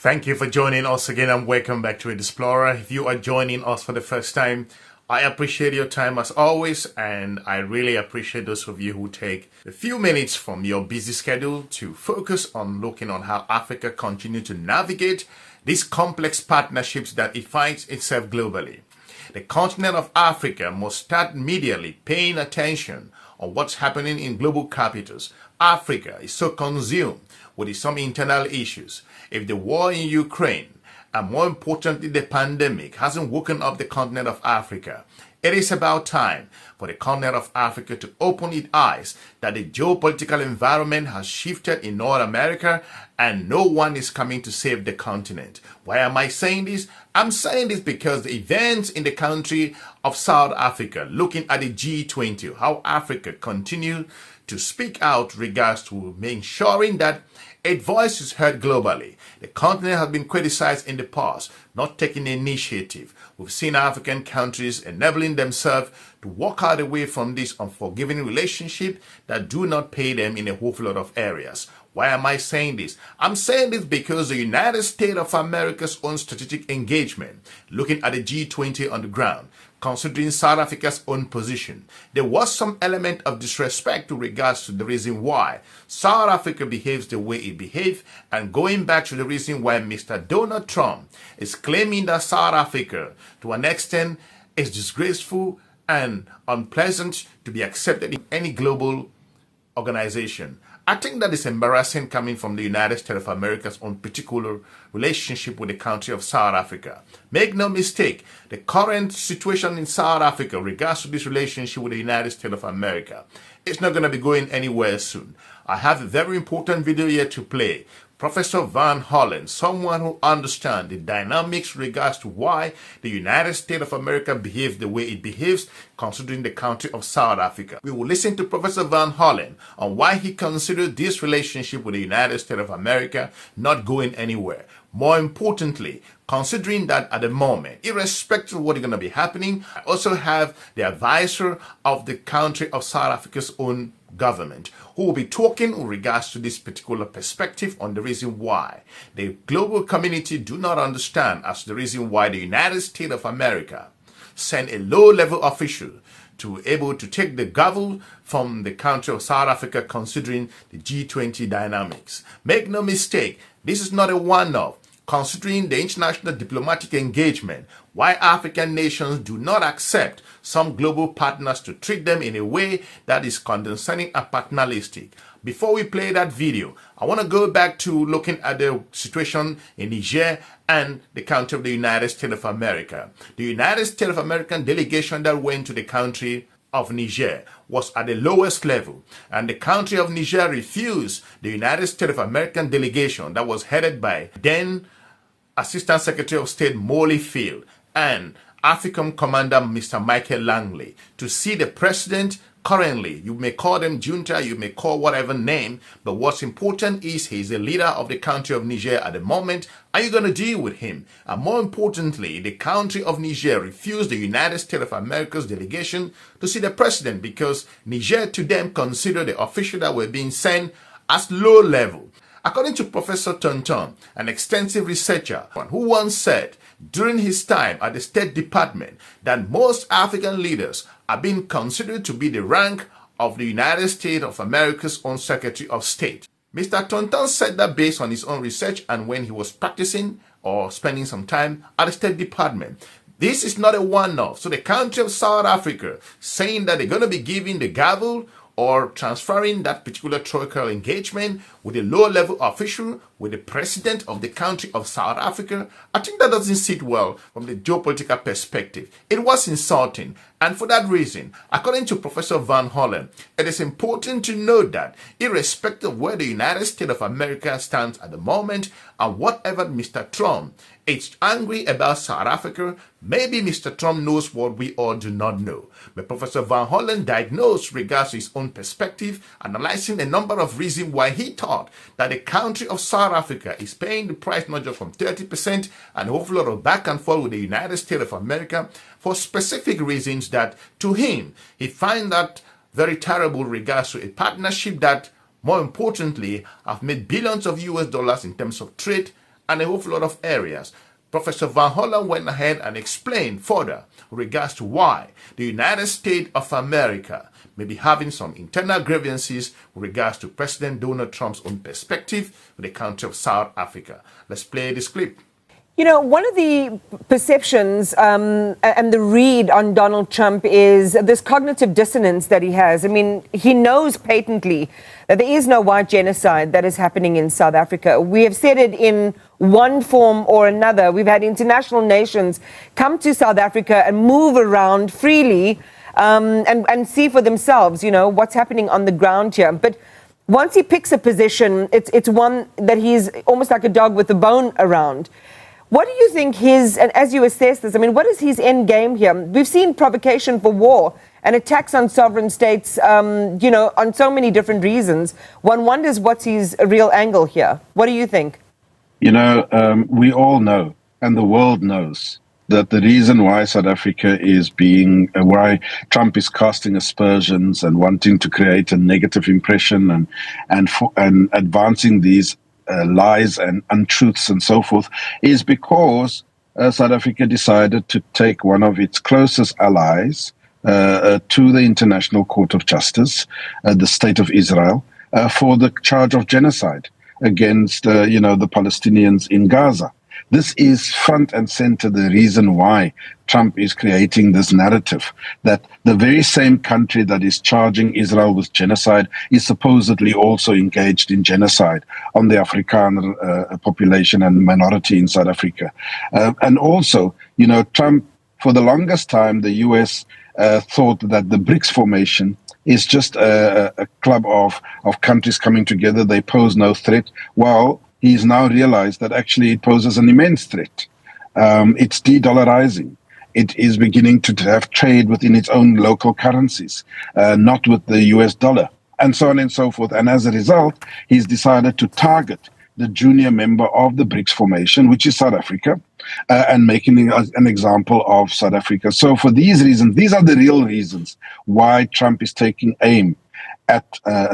Thank you for joining us again and welcome back to Explorer. If you are joining us for the first time, I appreciate your time as always, and I really appreciate those of you who take a few minutes from your busy schedule to focus on looking on how Africa continues to navigate these complex partnerships that it finds itself globally. The continent of Africa must start immediately paying attention on what's happening in global capitals. Africa is so consumed with some internal issues. If the war in Ukraine, and more importantly the pandemic, hasn't woken up the continent of Africa, it is about time for the continent of Africa to open its eyes that the geopolitical environment has shifted in North America and no one is coming to save the continent. Why am I saying this? I'm saying this because the events in the country of South Africa, looking at the G20, how Africa continues to speak out regards to ensuring that its voice is heard globally. The continent has been criticized in the past, not taking initiative. We've seen African countries enabling themselves to walk out away from this unforgiving relationship that do not pay them in a whole lot of areas. Why am I saying this? I'm saying this because the United States of America's own strategic engagement, looking at the G20 on the ground, considering South Africa's own position, there was some element of disrespect to regards to the reason why South Africa behaves the way it behaves, and going back to the reason why Mr. Donald Trump is claiming that South Africa, to an extent, is disgraceful and unpleasant to be accepted in any global organization. I think that is embarrassing coming from the United States of America's own particular relationship with the country of South Africa. Make no mistake, the current situation in South Africa regards to this relationship with the United States of America, it's not going to be going anywhere soon. I have a very important video here to play. Professor Van Hollen, someone who understands the dynamics regards to why the United States of America behaves the way it behaves, considering the country of South Africa. We will listen to Professor Van Hollen on why he considered this relationship with the United States of America not going anywhere. More importantly, considering that at the moment, irrespective of what is going to be happening, I also have the advisor of the country of South Africa's own government, who will be talking in regards to this particular perspective on the reason why the global community do not understand as the reason why the United States of America sent a low-level official to able to take the gavel from the country of South Africa, considering the G20 dynamics. Make no mistake, this is not a one-off. Considering the international diplomatic engagement, why African nations do not accept some global partners to treat them in a way that is condescending and paternalistic. Before we play that video, I want to go back to looking at the situation in Niger and the country of the United States of America. The United States of American delegation that went to the country of Niger was at the lowest level, and the country of Niger refused the United States of American delegation that was headed by then Assistant Secretary of State Molly Field and AFRICOM Commander Mr. Michael Langley to see the president. Currently, you may call them junta, you may call whatever name, but what's important is he's the leader of the country of Niger at the moment. Are you going to deal with him? And more importantly, the country of Niger refused the United States of America's delegation to see the president because Niger to them considered the official that were being sent as low level. According to Professor Tonton, an extensive researcher who once said during his time at the State Department that most African leaders are being considered to be the rank of the United States of America's own Secretary of State. Mr. Tonton said that based on his own research and when he was practicing or spending some time at the State Department. This is not a one-off. So the country of South Africa saying that they're going to be giving the gavel or transferring that particular tropical engagement with a low-level official, with the president of the country of South Africa, I think that doesn't sit well from the geopolitical perspective. It was insulting, and for that reason, according to Professor Van Hollen, it is important to note that irrespective of where the United States of America stands at the moment, and whatever Mr. Trump is angry about South Africa, maybe Mr. Trump knows what we all do not know. But Professor Van Hollen diagnosed regards to his own perspective, analyzing a number of reasons why he thought that the country of South Africa is paying the price not just from 30% and a whole lot of back and forth with the United States of America for specific reasons that to him, he finds that very terrible regards to a partnership that, more importantly, have made billions of US dollars in terms of trade and a whole lot of areas. Professor Van Hollen went ahead and explained further with regards to why the United States of America may be having some internal grievances with regards to President Donald Trump's own perspective with the country of South Africa. Let's play this clip. You know, one of the perceptions and the read on Donald Trump is this cognitive dissonance that he has. I mean, he knows patently that there is no white genocide that is happening in South Africa. We have said it in one form or another. We've had international nations come to South Africa and move around freely and see for themselves, you know, what's happening on the ground here. But once he picks a position, it's one that he's almost like a dog with a bone around. What do you think and as you assess this, I mean, what is his end game here? We've seen provocation for war and attacks on sovereign states, you know, on so many different reasons. One wonders what's his real angle here. What do you think? You know, we all know, and the world knows, that the reason why South Africa is why Trump is casting aspersions and wanting to create a negative impression and advancing these lies and untruths and so forth is because South Africa decided to take one of its closest allies to the International Court of Justice, the State of Israel, for the charge of genocide against, you know, the Palestinians in Gaza. This is front and center the reason why Trump is creating this narrative that the very same country that is charging Israel with genocide is supposedly also engaged in genocide on the Afrikaner population and minority in South Africa. And also, you know, Trump, for the longest time, the U.S. Thought that the BRICS formation is just a club of countries coming together. They pose no threat. Well, he's now realized that actually it poses an immense threat. It's de-dollarizing. It is beginning to have trade within its own local currencies, not with the US dollar, and so on and so forth. And as a result, he's decided to target the junior member of the BRICS formation, which is South Africa, and making an example of South Africa. So for these reasons, these are the real reasons why Trump is taking aim at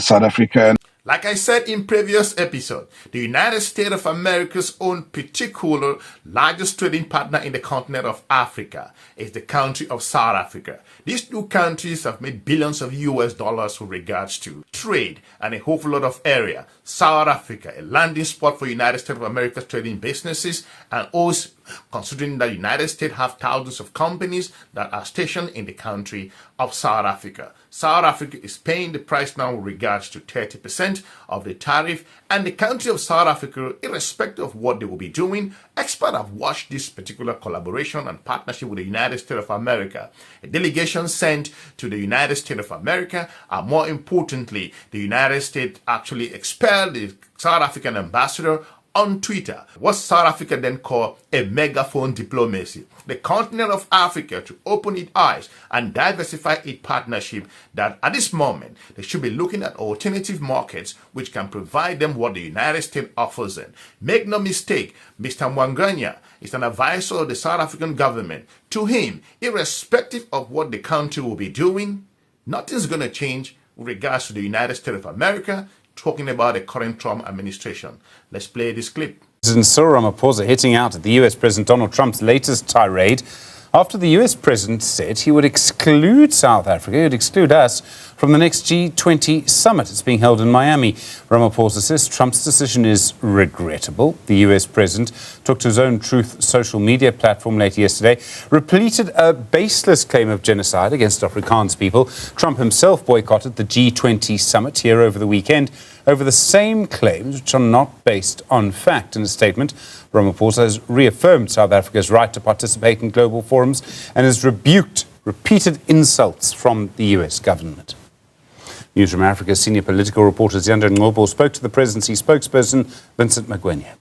South Africa. Like I said in previous episode, the United States of America's own particular largest trading partner in the continent of Africa is the country of South Africa. These two countries have made billions of US dollars with regards to trade and a whole lot of area. South Africa, a landing spot for United States of America's trading businesses, and also considering that the United States have thousands of companies that are stationed in the country of South Africa. South Africa is paying the price now with regards to 30% of the tariff, and the country of South Africa, irrespective of what they will be doing, experts have watched this particular collaboration and partnership with the United States of America. A delegation sent to the United States of America, and more importantly, the United States actually expelled the South African ambassador on Twitter, what South Africa then called a megaphone diplomacy. The continent of Africa to open its eyes and diversify its partnership, that at this moment they should be looking at alternative markets which can provide them what the United States offers them. Make no mistake, Mr. Mwanganya is an advisor of the South African government. To him, irrespective of what the country will be doing, nothing's going to change with regards to the United States of America, talking about the current Trump administration. Let's play this clip. President Cyril Ramaphosa hitting out at the US President Donald Trump's latest tirade after the US President said he would exclude South Africa, he would exclude us from the next G20 summit. It's being held in Miami. Ramaphosa says Trump's decision is regrettable. The US President took to his own Truth social media platform late yesterday, repleted a baseless claim of genocide against Afrikaans people. Trump himself boycotted the G20 summit here over the weekend over the same claims, which are not based on fact. In a statement, Ramaphosa has reaffirmed South Africa's right to participate in global forums and has rebuked repeated insults from the US government. Newzroom Afrika's senior political reporter Ziyanda Ngobo spoke to the presidency spokesperson Vincent Magwenya.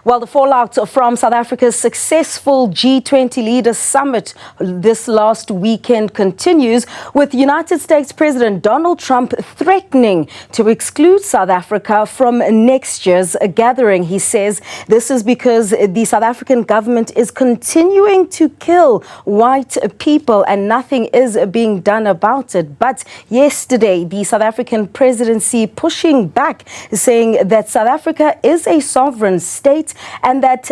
Well, the fallout from South Africa's successful G20 leaders summit this last weekend continues, with United States President Donald Trump threatening to exclude South Africa from next year's gathering. He says this is because the South African government is continuing to kill white people and nothing is being done about it. But yesterday, the South African presidency pushing back, saying that South Africa is a sovereign state and that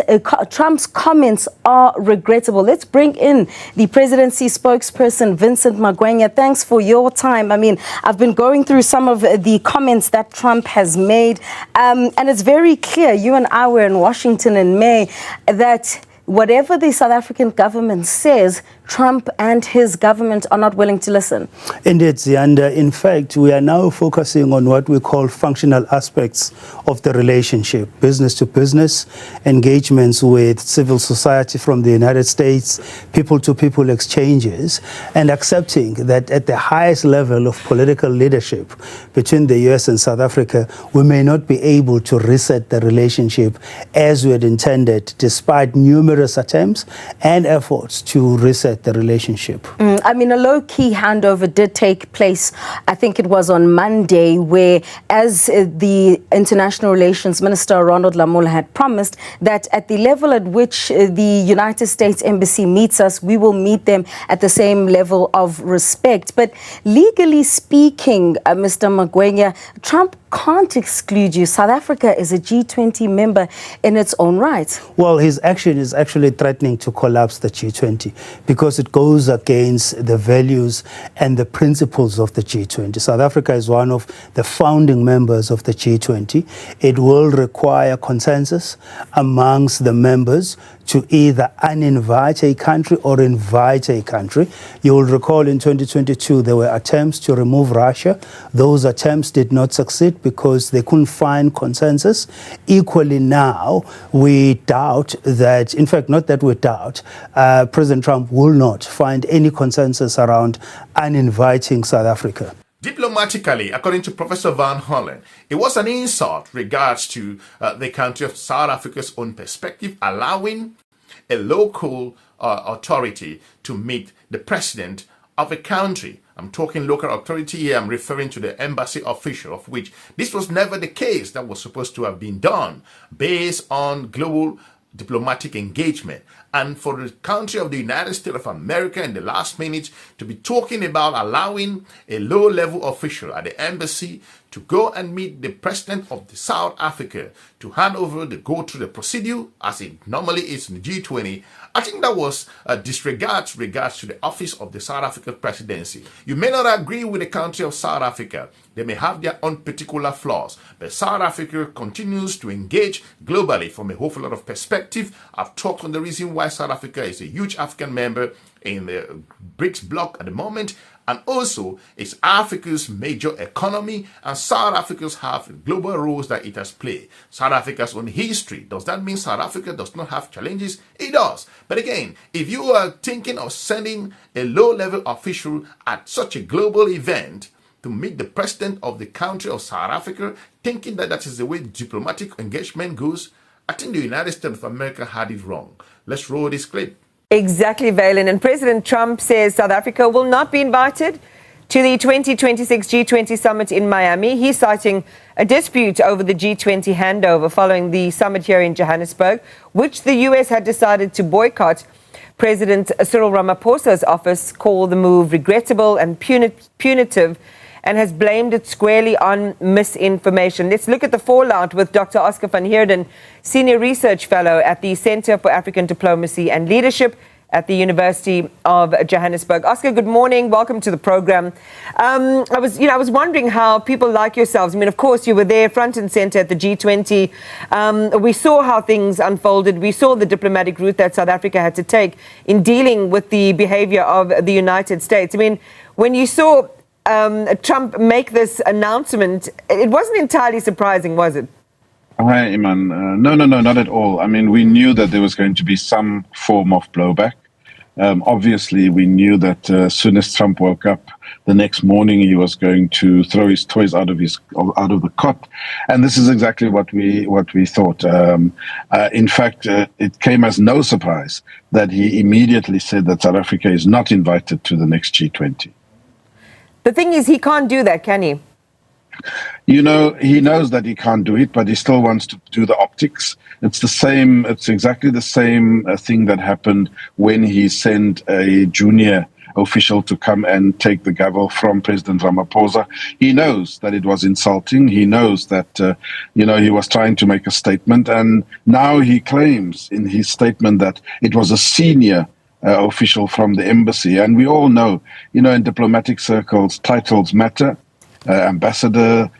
Trump's comments are regrettable. Let's bring in the presidency spokesperson, Vincent Magwenya. Thanks for your time. I mean, I've been going through some of the comments that Trump has made, and it's very clear, you and I were in Washington in May, that whatever the South African government says, Trump and his government are not willing to listen. Indeed, Zianda. In fact, we are now focusing on what we call functional aspects of the relationship, business to business, engagements with civil society from the United States, people to people exchanges, and accepting that at the highest level of political leadership between the US and South Africa, we may not be able to reset the relationship as we had intended, despite numerous attempts and efforts to reset the relationship. I mean, a low-key handover did take place, I think it was on Monday, where as the International Relations Minister Ronald Lamola had promised that at the level at which the United States Embassy meets us, we will meet them at the same level of respect. But legally speaking, Mr. Magwenya, Trump can't exclude you. South Africa is a G20 member in its own right. Well, his action is actually threatening to collapse the G20 because it goes against the values and the principles of the G20. South Africa is one of the founding members of the G20. It will require consensus amongst the members to either uninvite a country or invite a country. You will recall in 2022 there were attempts to remove Russia. Those attempts did not succeed because they couldn't find consensus. Equally now, we doubt that, in fact, not that we doubt, President Trump will not find any consensus around uninviting South Africa. Diplomatically, according to Professor Van Hollen, it was an insult regards to the country of South Africa's own perspective, allowing a local authority to meet the president of a country. I'm talking local authority here, I'm referring to the embassy official, of which this was never the case. That was supposed to have been done based on global diplomatic engagement. And for the country of the United States of America in the last minute to be talking about allowing a low-level official at the embassy to go and meet the president of the South Africa to hand over go through the procedure as it normally is in the G20, I think that was a disregard regards to the office of the South African presidency. You may not agree with the country of South Africa. They may have their own particular flaws, but South Africa continues to engage globally from a whole lot of perspective. I've talked on the reason why South Africa is a huge African member in the BRICS bloc at the moment, and also it's Africa's major economy, and South Africa's have global roles that it has played. South Africa's own history. Does that mean South Africa does not have challenges? It does. But again, if you are thinking of sending a low-level official at such a global event to meet the president of the country of South Africa, thinking that that is the way diplomatic engagement goes, I think the United States of America had it wrong. Let's roll this clip. Exactly, Valen. And President Trump says South Africa will not be invited to the 2026 G20 summit in Miami. He's citing a dispute over the G20 handover following the summit here in Johannesburg, which the US had decided to boycott. President Cyril Ramaphosa's office called the move regrettable and punitive and has blamed it squarely on misinformation. Let's look at the fallout with Dr. Oscar van Heerden, Senior Research Fellow at the Center for African Diplomacy and Leadership at the University of Johannesburg. Oscar, good morning. Welcome to the program. I was wondering how people like yourselves, I mean, of course, you were there front and center at the G20. We saw how things unfolded. We saw the diplomatic route that South Africa had to take in dealing with the behavior of the United States. I mean, when you saw Trump make this announcement, it wasn't entirely surprising, was it? Hi, Iman. No, not at all. I mean, we knew that there was going to be some form of blowback. Obviously, we knew that as soon as Trump woke up the next morning, he was going to throw his toys out of the cot, and this is exactly what we thought. In fact, it came as no surprise that he immediately said that South Africa is not invited to the next G20. The thing is, he can't do that, can he? You know, he knows that he can't do it, but he still wants to do the optics. It's exactly the same thing that happened when he sent a junior official to come and take the gavel from President Ramaphosa. He knows that it was insulting. He knows that, he was trying to make a statement. And now he claims in his statement that it was a senior official from the embassy. And we all know, in diplomatic circles, titles matter. Ambassador,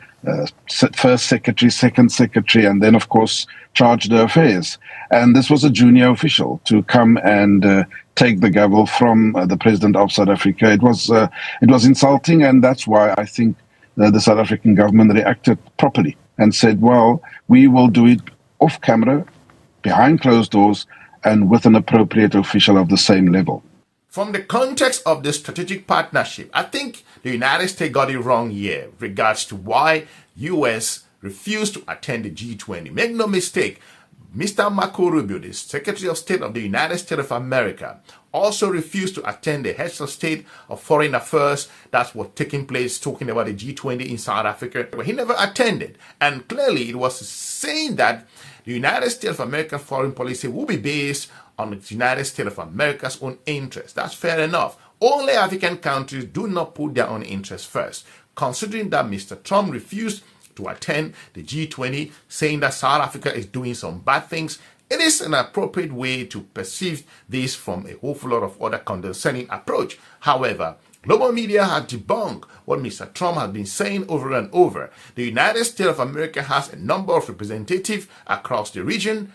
first secretary, second secretary, and then, of course, charge d'affaires. And this was a junior official to come and take the gavel from the president of South Africa. It was insulting, and that's why I think the South African government reacted properly and said, well, we will do it off camera, behind closed doors, and with an appropriate official of the same level. From the context of the strategic partnership, I think the United States got it wrong here with regards to why U.S. refused to attend the G20. Make no mistake, Mr. Marco Rubio, the Secretary of State of the United States of America, also refused to attend the Heads of State of Foreign Affairs that's what taking place, talking about the G20 in South Africa. But he never attended. And clearly it was saying that the United States of America foreign policy will be based on the United States of America's own interests. That's fair enough. Only African countries do not put their own interests first. Considering that Mr. Trump refused to attend the G20, saying that South Africa is doing some bad things, it is an appropriate way to perceive this from a whole lot of other condescending approach. However, global media has debunked what Mr. Trump has been saying over and over. The United States of America has a number of representatives across the region.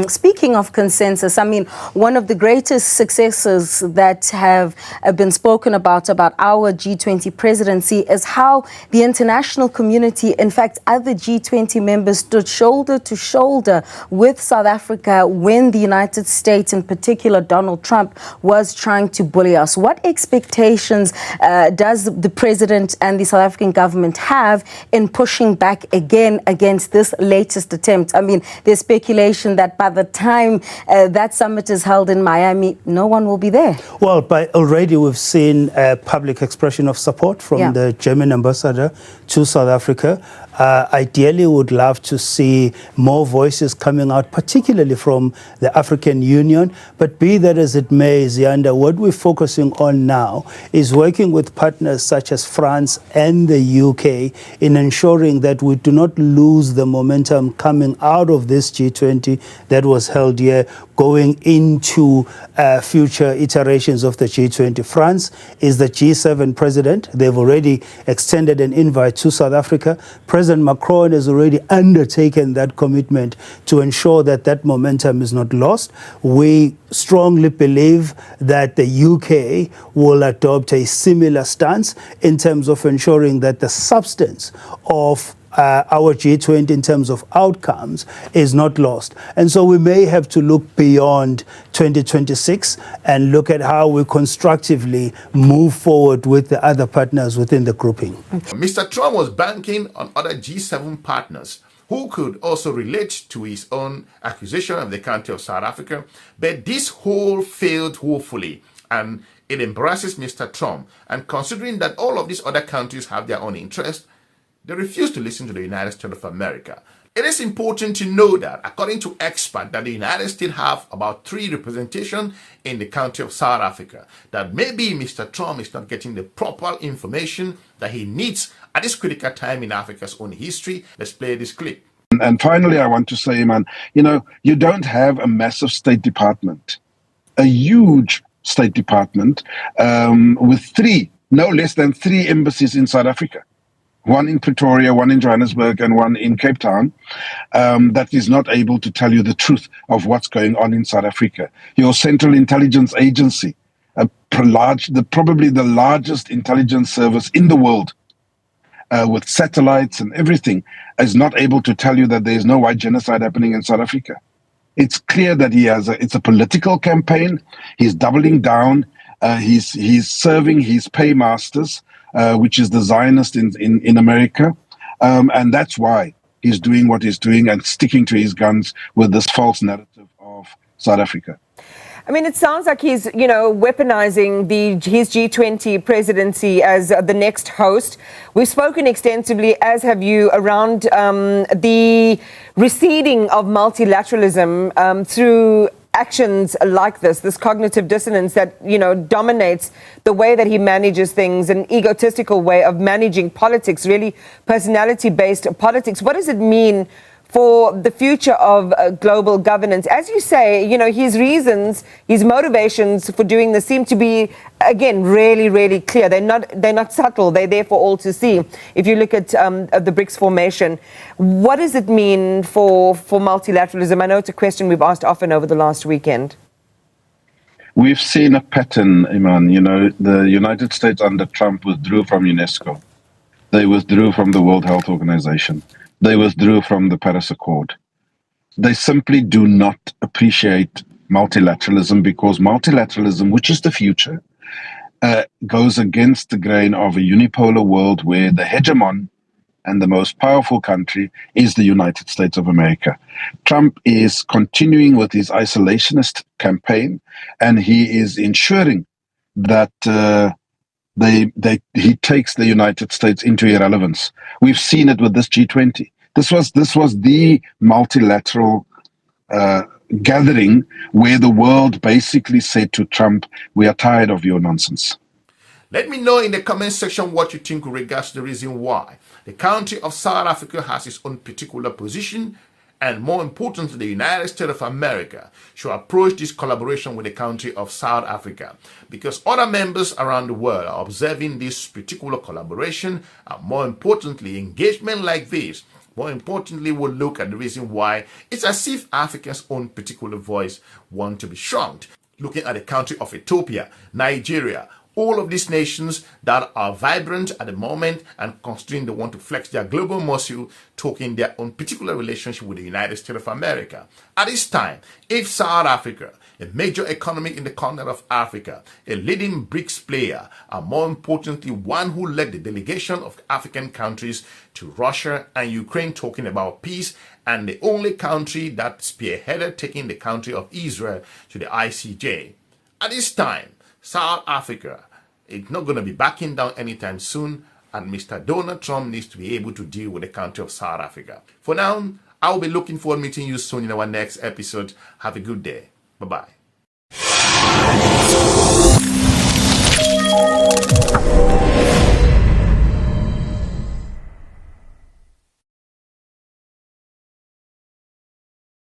Speaking of consensus, I mean, one of the greatest successes that have been spoken about our G20 presidency is how the international community, in fact, other G20 members stood shoulder to shoulder with South Africa when the United States, in particular Donald Trump, was trying to bully us. What expectations does the president and the South African government have in pushing back again against this latest attempt? I mean, there's speculation that by the time that summit is held in Miami, no one will be there. Well, already we've seen a public expression of support from the German ambassador to South Africa. Ideally, would love to see more voices coming out, particularly from the African Union. But be that as it may, Zianda, what we're focusing on now is working with partners such as France and the UK in ensuring that we do not lose the momentum coming out of this G20 that was held here, going into future iterations of the G20. France is the G7 president. They've already extended an invite to South Africa. President Macron has already undertaken that commitment to ensure that that momentum is not lost. We strongly believe that the UK will adopt a similar stance in terms of ensuring that the substance of our G20 in terms of outcomes is not lost. And so we may have to look beyond 2026 and look at how we constructively move forward with the other partners within the grouping. Mr. Trump was banking on other G7 partners who could also relate to his own accusation of the country of South Africa. But this whole failed woefully, and it embarrasses Mr. Trump. And considering that all of these other countries have their own interests, they refuse to listen to the United States of America. It is important to know that, according to experts, that the United States have about 3 representation in the country of South Africa. That maybe Mr. Trump is not getting the proper information that he needs at this critical time in Africa's own history. Let's play this clip. And finally, I want to say, man, you don't have a massive State Department, a huge State Department with no less than 3 embassies in South Africa. One in Pretoria, one in Johannesburg, and one in Cape Town, that is not able to tell you the truth of what's going on in South Africa. Your Central Intelligence Agency, probably the largest intelligence service in the world, with satellites and everything, is not able to tell you that there is no white genocide happening in South Africa. It's clear that it's a political campaign. He's doubling down. He's serving his paymasters, which is the Zionist in America. And that's why he's doing what he's doing and sticking to his guns with this false narrative of South Africa. I mean, it sounds like he's, weaponizing his G20 presidency as the next host. We've spoken extensively, as have you, around the receding of multilateralism through actions like this cognitive dissonance that, dominates the way that he manages things, an egotistical way of managing politics, really personality-based politics. What does it mean for the future of global governance? As you say, his reasons, his motivations for doing this seem to be, again, really, really clear. They're not subtle. They're there for all to see. If you look at the BRICS formation, what does it mean for multilateralism? I know it's a question we've asked often over the last weekend. We've seen a pattern, Iman. The United States under Trump withdrew from UNESCO. They withdrew from the World Health Organization. They withdrew from the Paris Accord. They simply do not appreciate multilateralism because multilateralism, which is the future, goes against the grain of a unipolar world where the hegemon and the most powerful country is the United States of America. Trump is continuing with his isolationist campaign, and he is ensuring that he takes the United States into irrelevance. We've seen it with this G20. This was the multilateral gathering where the world basically said to Trump, "We are tired of your nonsense." Let me know in the comment section what you think with regards to the reason why the country of South Africa has its own particular position, and more importantly, the United States of America should approach this collaboration with the country of South Africa, because other members around the world are observing this particular collaboration, and more importantly, engagement like this, more importantly, we'll look at the reason why it's as if Africa's own particular voice want to be shrunk. Looking at the country of Ethiopia, Nigeria, all of these nations that are vibrant at the moment and considering they want to flex their global muscle, talking their own particular relationship with the United States of America. At this time, if South Africa, a major economy in the continent of Africa, a leading BRICS player, and more importantly, one who led the delegation of African countries to Russia and Ukraine talking about peace, and the only country that spearheaded taking the country of Israel to the ICJ. At this time, South Africa is not going to be backing down anytime soon, and Mr. Donald Trump needs to be able to deal with the country of South Africa. For now, I'll be looking forward to meeting you soon in our next episode. Have a good day. Bye-bye.